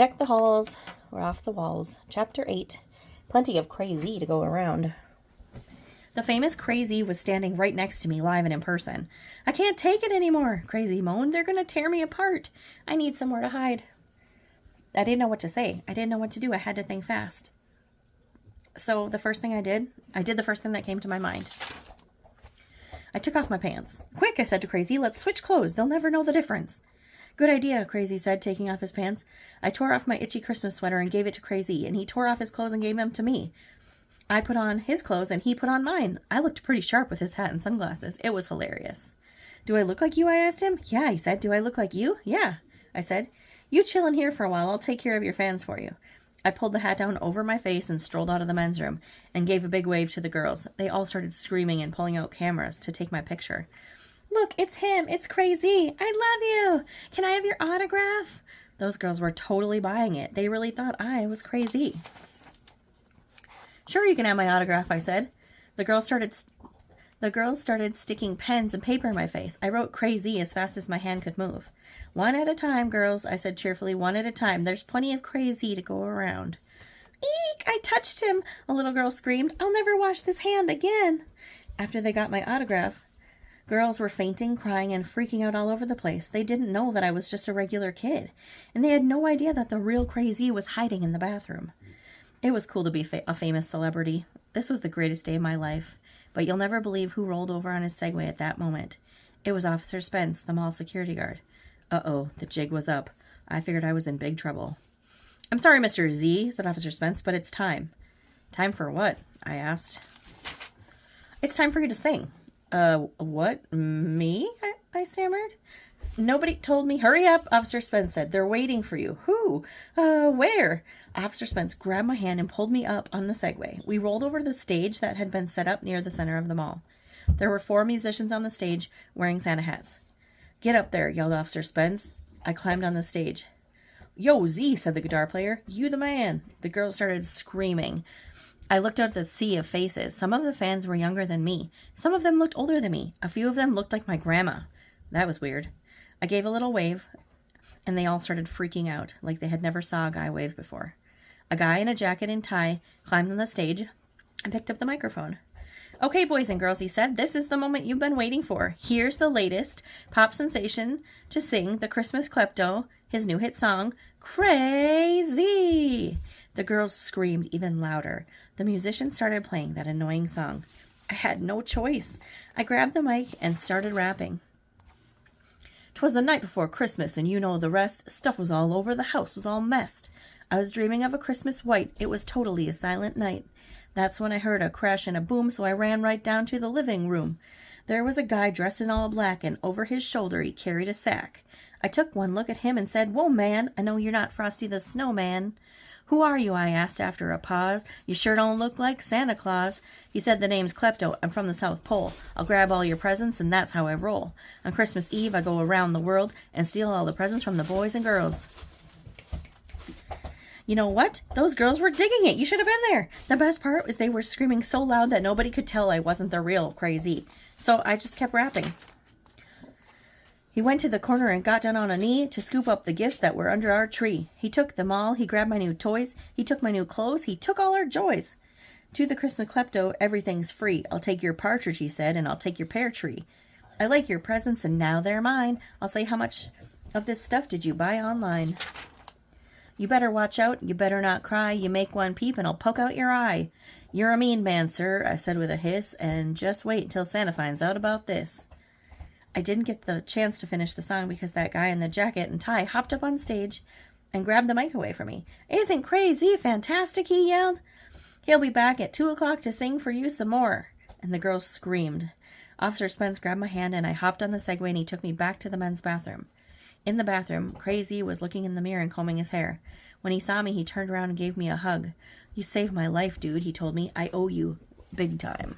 Deck the halls, we're off the walls. Chapter 8. Plenty of crazy to go around. The famous Crazy was standing right next to me, live and in person. "I can't take it anymore," Crazy moaned. "They're going to tear me apart. I need somewhere to hide." I didn't know what to say. I didn't know what to do. I had to think fast. So the first thing I did the first thing that came to my mind. I took off my pants. "Quick," I said to Crazy. "Let's switch clothes. They'll never know the difference." "Good idea," Crazy said, taking off his pants. I tore off my itchy Christmas sweater and gave it to Crazy, and he tore off his clothes and gave them to me. I put on his clothes and he put on mine. I looked pretty sharp with his hat and sunglasses. It was hilarious. "Do I look like you?" I asked him. "Yeah," he said. "Do I look like you?" "Yeah," I said. "You chill in here for a while. I'll take care of your fans for you." I pulled the hat down over my face and strolled out of the men's room and gave a big wave to the girls. They all started screaming and pulling out cameras to take my picture. "Look, it's him. It's Crazy. I love you. Can I have your autograph?" Those girls were totally buying it. They really thought I was crazy. "Sure, you can have my autograph," I said. The girls started sticking pens and paper in my face. I wrote Crazy as fast as my hand could move. "One at a time, girls," I said cheerfully. "One at a time. There's plenty of Crazy to go around." "Eek! I touched him!" a little girl screamed. "I'll never wash this hand again." After they got my autograph, girls were fainting, crying, and freaking out all over the place. They didn't know that I was just a regular kid, and they had no idea that the real Crazy was hiding in the bathroom. It was cool to be a famous celebrity. This was the greatest day of my life, but you'll never believe who rolled over on his Segway at that moment. It was Officer Spence, the mall security guard. Uh-oh, the jig was up. I figured I was in big trouble. "I'm sorry, Mr. Z," said Officer Spence, "but it's time." "Time for what?" I asked. "It's time for you to sing." What? Me?" I stammered. "Nobody told me." "Hurry up," Officer Spence said. "They're waiting for you." "Who? Where?" Officer Spence grabbed my hand and pulled me up on the Segway. We rolled over to the stage that had been set up near the center of the mall. There were 4 musicians on the stage wearing Santa hats. "Get up there," yelled Officer Spence. I climbed on the stage. "Yo, Z," said the guitar player. "You the man." The girls started screaming. I looked out at the sea of faces. Some of the fans were younger than me. Some of them looked older than me. A few of them looked like my grandma. That was weird. I gave a little wave, and they all started freaking out, like they had never saw a guy wave before. A guy in a jacket and tie climbed on the stage and picked up the microphone. "Okay, boys and girls," he said, "this is the moment you've been waiting for. Here's the latest pop sensation to sing the Christmas klepto, his new hit song, Crazy." The girls screamed even louder. The musician started playing that annoying song. I had no choice. I grabbed the mic and started rapping. "'Twas the night before Christmas, and you know the rest. Stuff was all over, the house was all messed. I was dreaming of a Christmas white. It was totally a silent night. That's when I heard a crash and a boom, so I ran right down to the living room. There was a guy dressed in all black, and over his shoulder he carried a sack. I took one look at him and said, 'Whoa, man, I know you're not Frosty the Snowman.' 'Who are you?' I asked after a pause. 'You sure don't look like Santa Claus.' He said, 'The name's Klepto. I'm from the South Pole. I'll grab all your presents, and that's how I roll. On Christmas Eve, I go around the world and steal all the presents from the boys and girls.'" You know what? Those girls were digging it. You should have been there. The best part was they were screaming so loud that nobody could tell I wasn't the real Crazy. So I just kept rapping. "He went to the corner and got down on a knee to scoop up the gifts that were under our tree. He took them all. He grabbed my new toys. He took my new clothes. He took all our joys. To the Christmas klepto, everything's free. I'll take your partridge," he said, "and I'll take your pear tree. I like your presents, and now they're mine. I'll say, how much of this stuff did you buy online? You better watch out. You better not cry. You make one peep, and I'll poke out your eye. You're a mean man, sir," I said with a hiss, "and just wait until Santa finds out about this." I didn't get the chance to finish the song because that guy in the jacket and tie hopped up on stage and grabbed the mic away from me. "Isn't Crazy fantastic?" he yelled. "He'll be back at 2 o'clock to sing for you some more." And the girls screamed. Officer Spence grabbed my hand and I hopped on the Segway and he took me back to the men's bathroom. In the bathroom, Crazy was looking in the mirror and combing his hair. When he saw me, he turned around and gave me a hug. "You saved my life, dude," he told me. "I owe you big time."